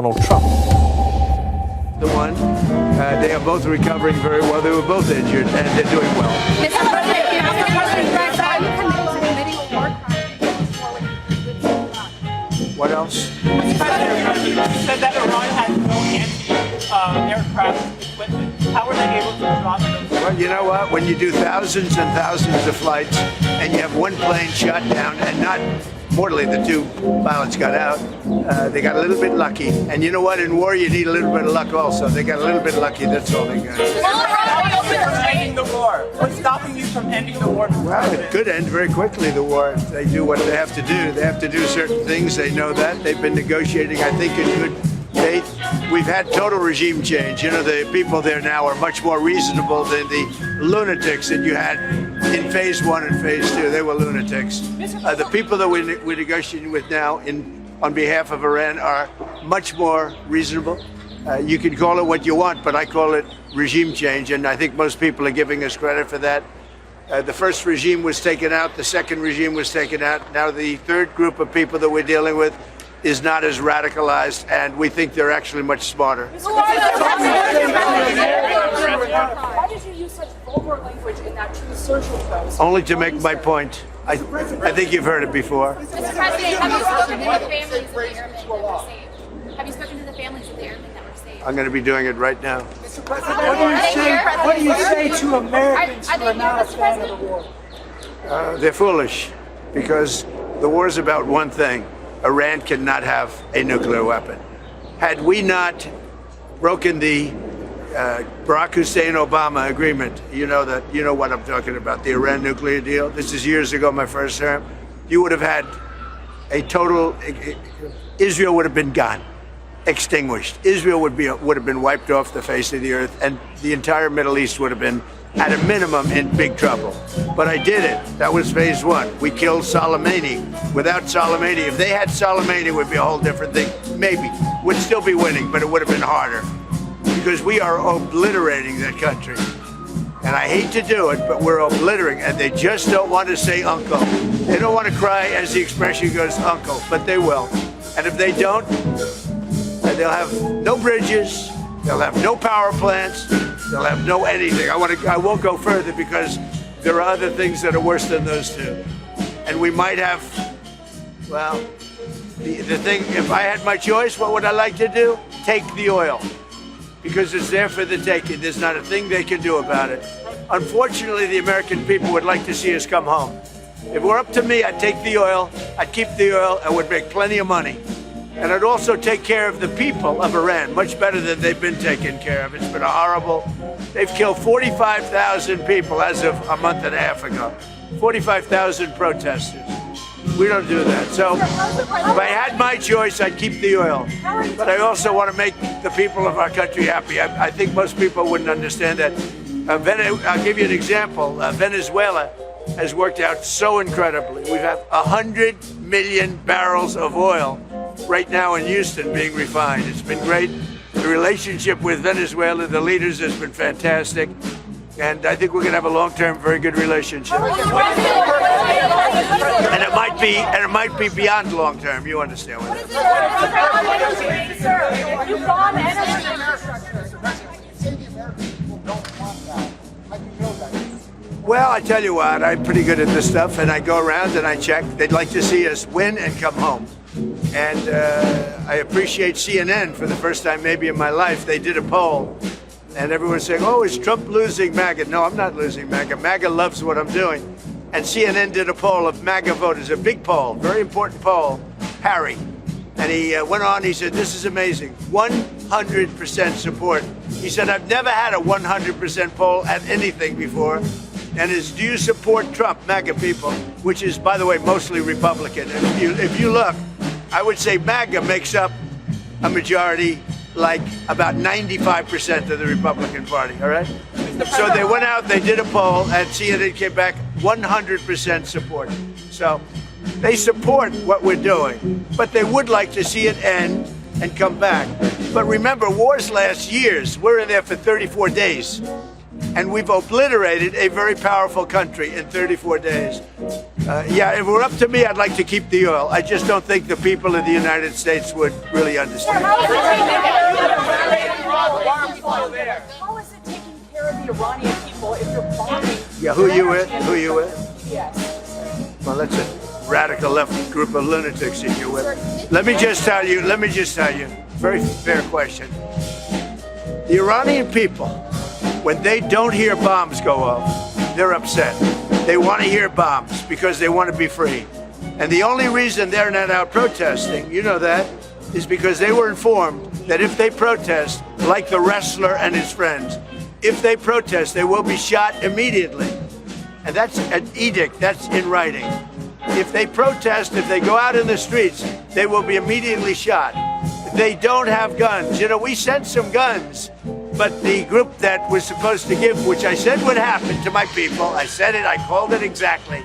Donald Trump. The one, they are both recovering very well. They were both injured, and they're doing well. Mr. President, What else? Mr. President, you said that Iran has no anti-aircraft equipment. How are they able to drop those? Well, you know what? When you do thousands and thousands of flights, and you have one plane shot down, and not mortally, the two pilots got out, they got a little bit lucky. And you know what? In war, you need a little bit of luck also. They got a little bit lucky. That's all they got. Ending the war. What's stopping you from ending the war? Well, it could end very quickly, the war. They do what they have to do. They have to do certain things. They know that. They've been negotiating, I think, in good faith. We've had total regime change. You know, the people there now are much more reasonable than the lunatics that you had in phase one and phase two. They were lunatics. The people that we're negotiating with now on behalf of Iran are much more reasonable. You can call it what you want, but I call it regime change, and I think most people are giving us credit for that. The first regime was taken out, the second regime was taken out. Now the third group of people that we're dealing with is not as radicalized, and we think they're actually much smarter. Why did you use such vulgar language in that Truth Social post? Only to make my point. I think you've heard it before. Mr. President, have you spoken to the families of the airmen that were saved? Have you spoken to the families of the airmen that were saved? I'm going to be doing it right now. Mr. President, what do you say to Americans who are not a fan of the war? They're foolish, because the war is about one thing. Iran cannot have a nuclear weapon. Had we not broken the Barack Hussein Obama agreement, you know what I'm talking about, the Iran nuclear deal. This is years ago, my first term. You would have had a total, Israel would have been gone, extinguished. Israel would have been wiped off the face of the earth, and the entire Middle East would have been, at a minimum, in big trouble. But I did it. That was phase one. We killed Soleimani. Without Soleimani, if they had Soleimani, it would be a whole different thing. Maybe. Would still be winning, but it would have been harder. Because we are obliterating that country. And I hate to do it, but we're obliterating, and they just don't want to say uncle. They don't want to cry, as the expression goes, uncle, but they will. And if they don't, they'll have no bridges, they'll have no power plants, they'll have no anything. I won't go further, because there are other things that are worse than those two. And we might have, well, the thing, if I had my choice, what would I like to do? Take the oil. Because it's there for the taking. There's not a thing they can do about it. Unfortunately, the American people would like to see us come home. If it were up to me, I'd take the oil, I'd keep the oil, and would make plenty of money. And I'd also take care of the people of Iran, much better than they've been taken care of. It's been a horrible. They've killed 45,000 people as of a month and a half ago. 45,000 protesters. We don't do that. So if I had my choice, I'd keep the oil. But I also want to make the people of our country happy. I think most people wouldn't understand that. I'll give you an example. Venezuela has worked out so incredibly. We have 100 million barrels of oil right now in Houston being refined. It's been great. The relationship with Venezuela, the leaders, has been fantastic. And I think we're going to have a long-term, very good relationship. And it might be beyond long-term. You understand what it is. Well, I tell you what, I'm pretty good at this stuff, and I go around and I check. They'd like to see us win and come home. And I appreciate CNN for the first time maybe in my life. They did a poll. And everyone's saying, oh, is Trump losing MAGA? No, I'm not losing MAGA. MAGA loves what I'm doing. And CNN did a poll of MAGA voters, a big poll, very important poll, Harry. And he went on, he said, this is amazing, 100% support. He said, I've never had a 100% poll at anything before. And it's, do you support Trump, MAGA people, which is, by the way, mostly Republican. And if you look, I would say MAGA makes up a majority, like about 95% of the Republican Party, all right? So they went out, they did a poll, and CNN came back 100% support. So they support what we're doing, but they would like to see it end and come back. But remember, wars last years. We're in there for 34 days, and we've obliterated a very powerful country in 34 days. Yeah, if it were up to me, I'd like to keep the oil. I just don't think the people of the United States would really understand. Why are we still there? How is it taking care of the Iranian people if you're bombing? Yeah, who you with? Who you with? Yes. Well, that's a radical left group of lunatics that you're with. Let me just tell you, very fair question. The Iranian people, when they don't hear bombs go off, they're upset. They want to hear bombs because they want to be free. And the only reason they're not out protesting, you know that, is because they were informed that if they protest, like the wrestler and his friends, if they protest, they will be shot immediately. And that's an edict, that's in writing. If they protest, if they go out in the streets, they will be immediately shot. They don't have guns. You know, we sent some guns, but the group that was supposed to give, which I said would happen to my people, I said it, I called it exactly.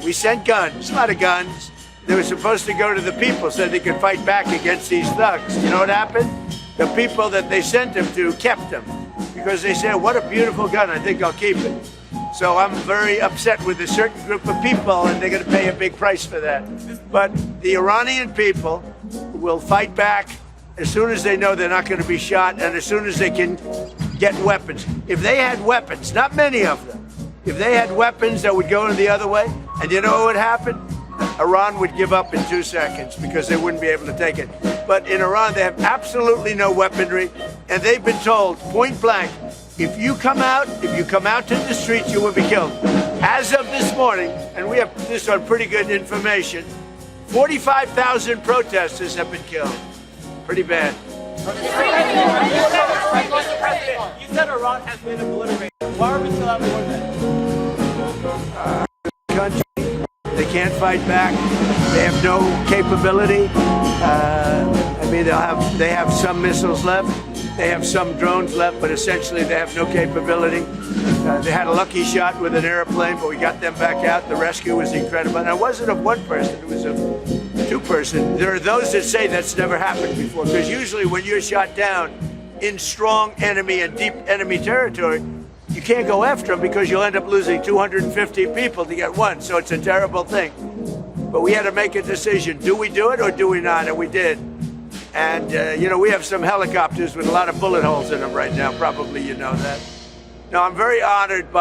We sent guns, a lot of guns. They were supposed to go to the people so they could fight back against these thugs. You know what happened? The people that they sent them to kept them because they said, what a beautiful gun, I think I'll keep it. So I'm very upset with a certain group of people, and they're going to pay a big price for that. But the Iranian people will fight back as soon as they know they're not going to be shot and as soon as they can get weapons. If they had weapons, not many of them, if they had weapons that would go in the other way, and you know what would happen? Iran would give up in 2 seconds because they wouldn't be able to take it. But in Iran, they have absolutely no weaponry, and they've been told point blank, if you come out to the streets, you will be killed. As of this morning, and we have this on pretty good information, 45,000 protesters have been killed. Pretty bad. You said Iran has been obliterated. Why are we still at war then? Country, they can't fight back. They have no capability. I mean, they have some missiles left. They have some drones left, but essentially they have no capability. They had a lucky shot with an airplane, but we got them back out. The rescue was incredible. And it wasn't of one person, it was of 2 persons. There are those that say that's never happened before, because usually when you're shot down in strong enemy and deep enemy territory, you can't go after them because you'll end up losing 250 people to get one. So it's a terrible thing. But we had to make a decision. Do we do it or do we not? And we did. And, you know, we have some helicopters with a lot of bullet holes in them right now. Probably you know that. Now, I'm very honored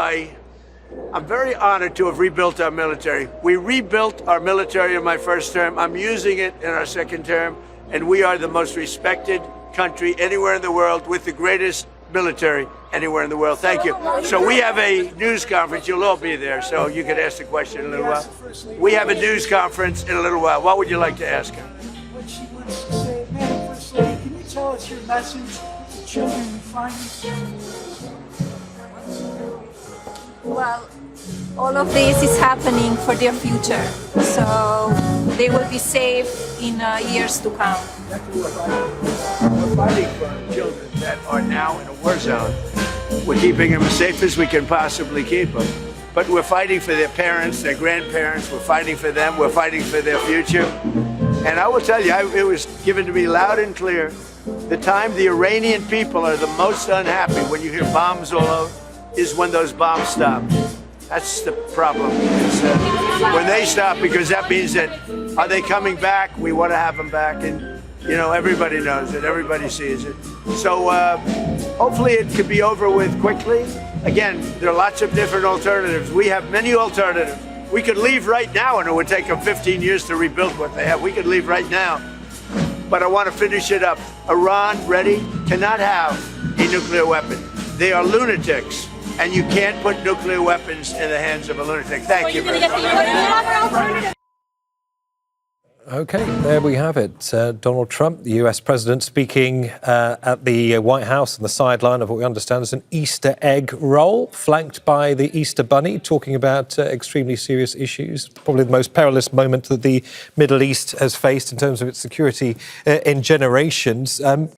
to have rebuilt our military. We rebuilt our military in my first term. I'm using it in our second term. And we are the most respected country anywhere in the world with the greatest military anywhere in the world. Thank you. So we have a news conference. You'll all be there, so you can ask the question in a little while. We have a news conference in a little while. What would you like to ask her? What she wants to say, Madam First Lady, can you tell us your message to children in finance? Well, all of this is happening for their future, so they will be safe in years to come. We're fighting for children that are now in a war zone. We're keeping them as safe as we can possibly keep them. But we're fighting for their parents, their grandparents. We're fighting for them. We're fighting for their future. And I will tell you, it was given to me loud and clear, the time the Iranian people are the most unhappy when you hear bombs all over is when those bombs stop. That's the problem. It's, when they stop, because that means that, are they coming back? We want to have them back. And, you know, everybody knows it. Everybody sees it. So hopefully it could be over with quickly. Again, there are lots of different alternatives. We have many alternatives. We could leave right now and it would take them 15 years to rebuild what they have. We could leave right now. But I want to finish it up. Iran, ready, cannot have a nuclear weapon. They are lunatics. And you can't put nuclear weapons in the hands of a lunatic. Thank you. Okay, there we have it. Donald Trump, the US president, speaking at the White House on the sideline of what we understand is an Easter egg roll, flanked by the Easter Bunny, talking about extremely serious issues, probably the most perilous moment that the Middle East has faced in terms of its security in generations.